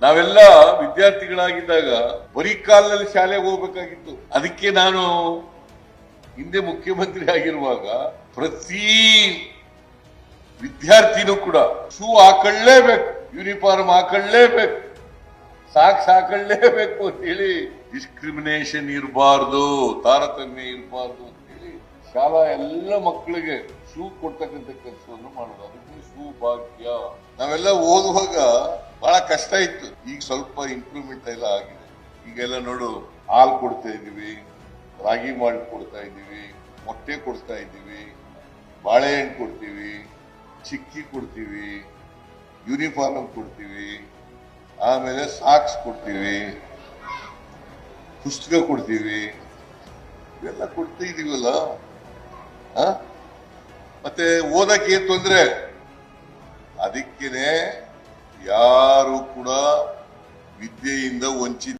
ನಾವೆಲ್ಲ ವಿದ್ಯಾರ್ಥಿಗಳಾಗಿದ್ದಾಗ ಬರೀ ಕಾಲದಲ್ಲಿ ಶಾಲೆಗೆ ಹೋಗ್ಬೇಕಾಗಿತ್ತು. ಅದಕ್ಕೆ ನಾನು ಹಿಂದೆ ಮುಖ್ಯಮಂತ್ರಿ ಆಗಿರುವಾಗ ಪ್ರತಿ ವಿದ್ಯಾರ್ಥಿನೂ ಕೂಡ ಶೂ ಹಾಕೊಳ್ಳೇಬೇಕು, ಯೂನಿಫಾರ್ಮ್ ಹಾಕೊಳ್ಳೇಬೇಕು, ಸಾಕ್ಸ್ ಹಾಕೊಳ್ಳೇಬೇಕು ಅಂತ ಹೇಳಿ, ಡಿಸ್ಕ್ರಿಮಿನೇಷನ್ ಇರಬಾರ್ದು, ತಾರತಮ್ಯ ಇರಬಾರ್ದು ಅಂತ ಹೇಳಿ ಶಾಲಾ ಎಲ್ಲ ಮಕ್ಕಳಿಗೆ ಶೂ ಕೊಡ್ತಕ್ಕಂಥ ಕೆಲಸವನ್ನು ಮಾಡೋದು. ಅದಕ್ಕೆ ಶೂ ಭಾಗ್ಯ. ನಾವೆಲ್ಲ ಓದುವಾಗ ಬಹಳ ಕಷ್ಟ ಇತ್ತು. ಈಗ ಸ್ವಲ್ಪ ಇಂಪ್ರೂವ್ಮೆಂಟ್ ಎಲ್ಲ ಆಗಿದೆ. ಈಗೆಲ್ಲ ನೋಡು, ಹಾಲು ಕೊಡ್ತಾ ಇದೀವಿ, ರಾಗಿ ಮಾಲ್ಟ್ ಕೊಡ್ತಾ ಇದೀವಿ, ಮೊಟ್ಟೆ ಕೊಡ್ತಾ ಇದೀವಿ, ಬಾಳೆಹಣ್ಣು ಕೊಡ್ತೀವಿ, ಚಿಕ್ಕಿ ಕೊಡ್ತೀವಿ, ಯೂನಿಫಾರ್ಮ್ ಕೊಡ್ತೀವಿ, ಆಮೇಲೆ ಸಾಕ್ಸ್ ಕೊಡ್ತೀವಿ, ಪುಸ್ತಕ ಕೊಡ್ತೀವಿ, ಇವೆಲ್ಲ ಕೊಡ್ತಾ ಇದೀವಲ್ಲ. ಮತ್ತೆ ಓದಕ್ಕೆ ಏನ್ ತೊಂದ್ರೆ? ಅದಕ್ಕೇನೆ ಯಾರು ಕೂಡ ವಿದ್ಯೆಯಿಂದ ವಂಚಿತ